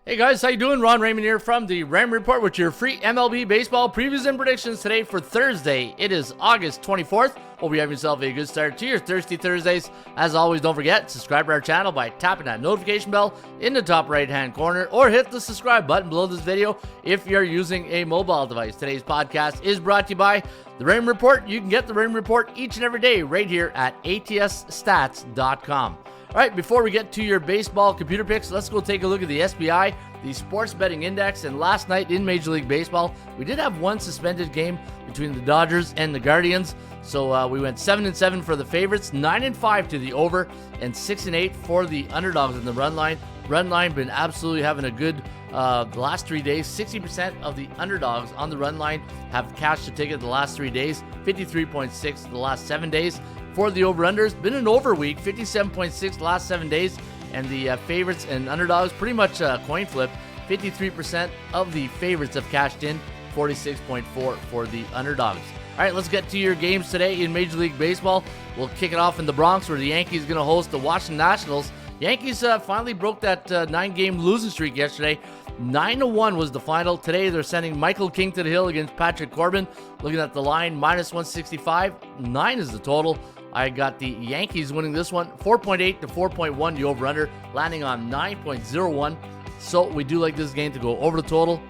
Hey guys, how you doing? Raymond here from the Raymond Report with your free MLB baseball previews and predictions today for Thursday. It is August 24th. Hope you have yourself a good start to your Thirsty Thursdays. As always, don't forget, subscribe to our channel by tapping that notification bell in the top right-hand corner or hit the subscribe button below this video if you're using a mobile device. Today's podcast is brought to you by the Raymond Report. You can get the Raymond Report each and every day right here at atsstats.com. All right, before we get to your baseball computer picks, let's go take a look at the SBI, the Sports Betting Index. And last night in Major League Baseball, we did have one suspended game between the Dodgers and the Guardians. So we went 7-7 for the favorites, 9-5 to the over, and 6-8 for the underdogs in the run line. Run line been absolutely having a good the last 3 days. 60% of the underdogs on the run line have cashed a ticket the last 3 days, 53.6 the last 7 days. For the over-unders, been an over week, 57.6 the last 7 days, and the favorites and underdogs pretty much coin flip. 53% of the favorites have cashed in, 46.4 for the underdogs. All right, let's get to your games today in Major League Baseball. We'll kick it off in the Bronx, where the Yankees are going to host the Washington Nationals. Yankees finally broke that 9-game losing streak yesterday. 9-1 was the final. Today they're sending Michael King to the hill against Patrick Corbin. Looking at the line, minus 165. 9 is the total. I got the Yankees winning this one, 4.8 to 4.1, the over-under, landing on 9.01. So we do like this game to go over the total.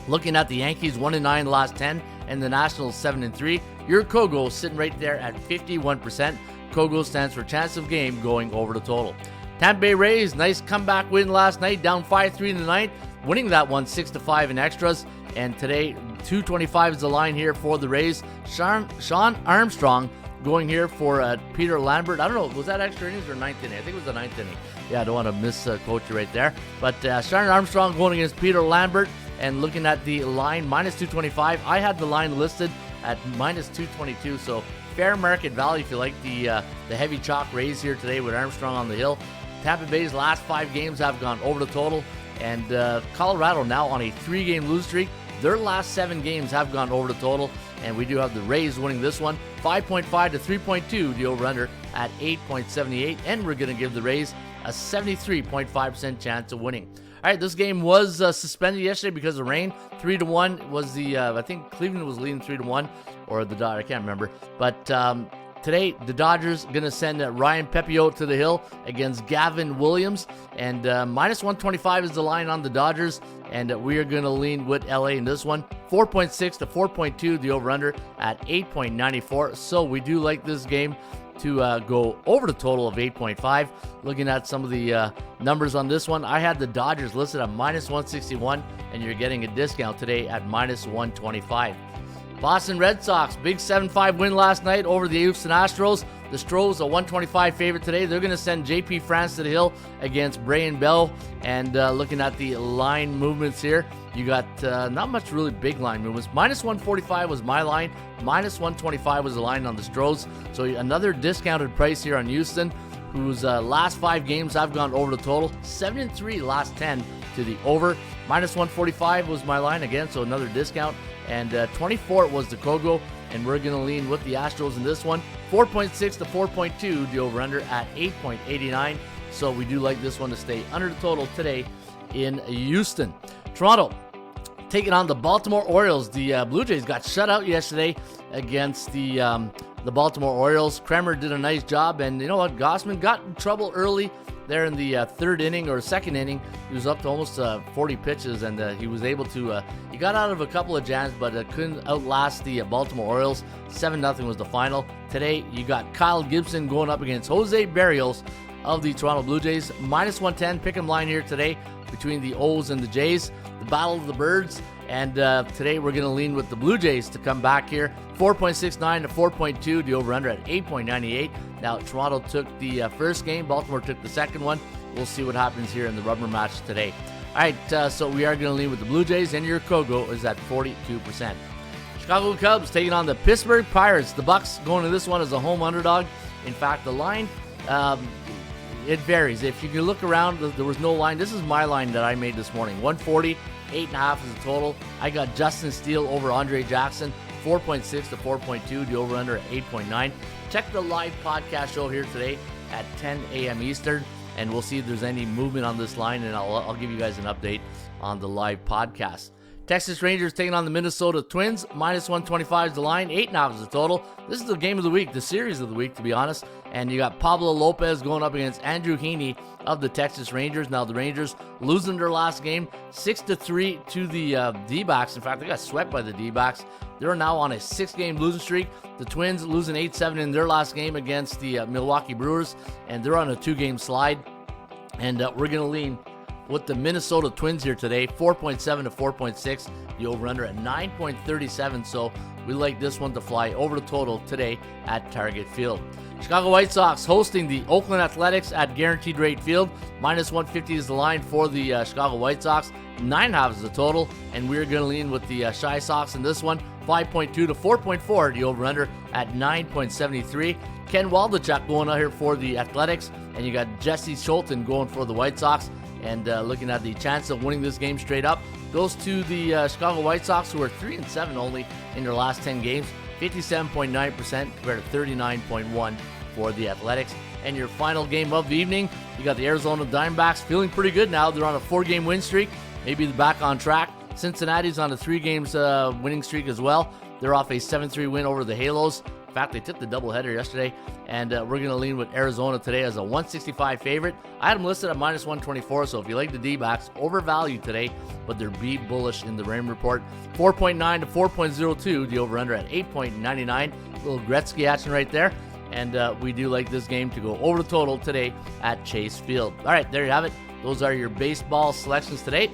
Looking at the Yankees, 1-9 the last 10, and the Nationals 7-3. Your Kogo sitting right there at 51%. Kogo stands for chance of game going over the total. Tampa Bay Rays, nice comeback win last night, down 5-3 in the ninth, winning that one 6-5 in extras. And today, 225 is the line here for the Rays. Sean Armstrong going here for Peter Lambert. I don't know, was that extra innings or ninth inning? I think it was the ninth inning. Yeah, I don't want to misquote you right there. But Sean Armstrong going against Peter Lambert, and looking at the line, minus 225. I had the line listed at minus 222, so fair market value if you like the heavy chalk Rays here today with Armstrong on the hill. Tampa Bay's last 5 games have gone over the total, and Colorado now on a 3-game lose streak. Their last 7 games have gone over the total, and we do have the Rays winning this one, 5.5 to 3.2, the over-under at 8.78, and we're going to give the Rays a 73.5% chance of winning. All right, this game was suspended yesterday because of rain. 3-1 was the, I think Cleveland was leading 3-1, or the Dodgers, I can't remember. But today, the Dodgers going to send Ryan Pepiot to the hill against Gavin Williams. And minus 125 is the line on the Dodgers. And we are going to lean with LA in this one. 4.6 to 4.2, the over-under at 8.94. So we do like this game to go over the total of 8.5. Looking at some of the numbers on this one, I had the Dodgers listed at minus 161, and you're getting a discount today at minus 125. Boston Red Sox, big 7-5 win last night over the Houston Astros. The Stros, a 125 favorite today. They're going to send J.P. France to the hill against Brayan Bell. And looking at the line movements here, you got not much really big line movements. Minus 145 was my line. Minus 125 was the line on the Stros. So another discounted price here on Houston, whose last 5 games have gone over the total. 7-3 last 10 to the over. Minus 145 was my line again, so another discount. And 24 was the Kogo, and we're going to lean with the Astros in this one. 4.6 to 4.2, the over-under at 8.89. So we do like this one to stay under the total today in Houston. Toronto taking on the Baltimore Orioles. The Blue Jays got shut out yesterday against the Baltimore Orioles. Kremer did a nice job, and you know what? Gossman got in trouble early there in the third inning or second inning. He was up to almost 40 pitches, and he was able to, he got out of a couple of jams, but couldn't outlast the Baltimore Orioles. 7-0 was the final. Today, you got Kyle Gibson going up against Jose Barrios of the Toronto Blue Jays. Minus 110, pick 'em line here today between the O's and the Jays. The Battle of the Birds. And today we're going to lean with the Blue Jays to come back here. 4.69 to 4.2, the over-under at 8.98. Now, Toronto took the first game. Baltimore took the second one. We'll see what happens here in the rubber match today. All right, so we are going to lean with the Blue Jays, and your Kogo is at 42%. Chicago Cubs taking on the Pittsburgh Pirates. The Bucks going to this one as a home underdog. In fact, the line, it varies. If you can look around, there was no line. This is my line that I made this morning. 140, 8.5 is the total. I got Justin Steele over Andre Jackson, 4.6 to 4.2, the over-under at 8.9. Check the live podcast show here today at 10 a.m. Eastern. and we'll see if there's any movement on this line, and I'll give you guys an update on the live podcast. Texas Rangers taking on the Minnesota Twins. Minus 125 is the line. 8.5 is the total. This is the game of the week, the series of the week, to be honest. And you got Pablo Lopez going up against Andrew Heaney of the Texas Rangers. Now, the Rangers losing their last game 6-3 to the D-backs. In fact, they got swept by the D-backs. They're now on a 6-game losing streak. The Twins losing 8-7 in their last game against the Milwaukee Brewers. And they're on a 2-game slide. And we're going to lean with the Minnesota Twins here today, 4.7 to 4.6. The over-under at 9.37. So we like this one to fly over the total today at Target Field. Chicago White Sox hosting the Oakland Athletics at Guaranteed Rate Field. Minus 150 is the line for the Chicago White Sox. 9.5 is the total, and we're going to lean with the Shy Sox in this one. 5.2 to 4.4. The over-under at 9.73. Ken Waldachuk going out here for the Athletics, and you got Jesse Scholten going for the White Sox. And looking at the chance of winning this game straight up, goes to the Chicago White Sox, who are 3-7 only in their last 10 games, 57.9% compared to 39.1% for the Athletics. And your final game of the evening, you got the Arizona Diamondbacks feeling pretty good now. They're on a 4-game win streak, maybe they're back on track. Cincinnati's on a 3-games winning streak as well. They're off a 7-3 win over the Halos. In fact, they took the doubleheader yesterday, and we're going to lean with Arizona today as a 165 favorite. I had them listed at minus 124, so if you like the D-backs, overvalued today, but they're be bullish in the Raymond Report. 4.9 to 4.02, the over-under at 8.99. Little Gretzky action right there, and we do like this game to go over the total today at Chase Field. All right, there you have it. Those are your baseball selections today.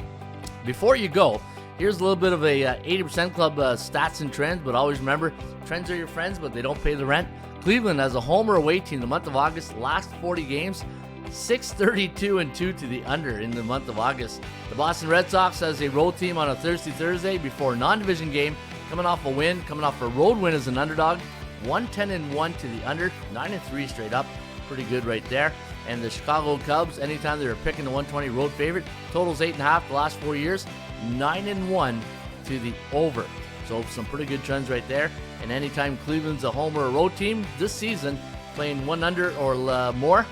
Before you go, here's a little bit of a 80% Club stats and trends, but always remember, trends are your friends, but they don't pay the rent. Cleveland has a home or away team the month of August, last 40 games, 632-2 to the under in the month of August. The Boston Red Sox has a road team on a Thursday before a non-division game, coming off a win, coming off a road win as an underdog, 110-1 to the under, 9-3 straight up. Pretty good right there. And the Chicago Cubs, anytime they're picking the 120 road favorite, totals 8.5 the last 4 years, 9-1 to the over. So some pretty good trends right there. And anytime Cleveland's a home or a road team this season, playing 1 under or more,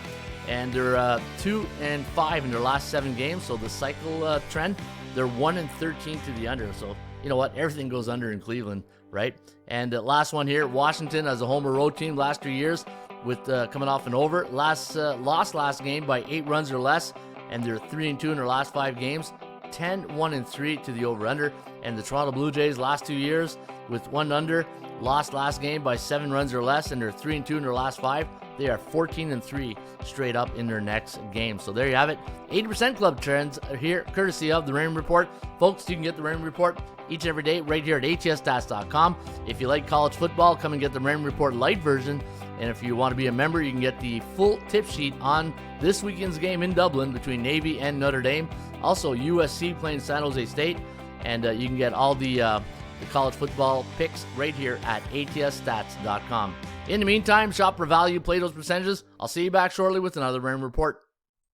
and they're 2-5 in their last 7 games. So the cycle trend, they're 1-13 to the under. So you know what? Everything goes under in Cleveland, right? And the last one here, Washington as a home or road team last 2 years, with coming off an over. Lost last game by 8 runs or less, and they're 3-2 in their last 5 games. 10-1-3 to the over-under. And the Toronto Blue Jays last 2 years with 1 under, lost last game by 7 runs or less, and they're 3-2 in their last 5. They are 14-3 straight up in their next game. So there you have it. 80% Club trends here, courtesy of the Raymond Report. Folks, you can get the Raymond Report each and every day right here at atsstats.com. If you like college football, come and get the Raymond Report light version. And if you want to be a member, you can get the full tip sheet on this weekend's game in Dublin between Navy and Notre Dame. Also, USC playing San Jose State. And you can get all the college football picks right here at atsstats.com. In the meantime, shop for value, play those percentages. I'll see you back shortly with another Raymond Report.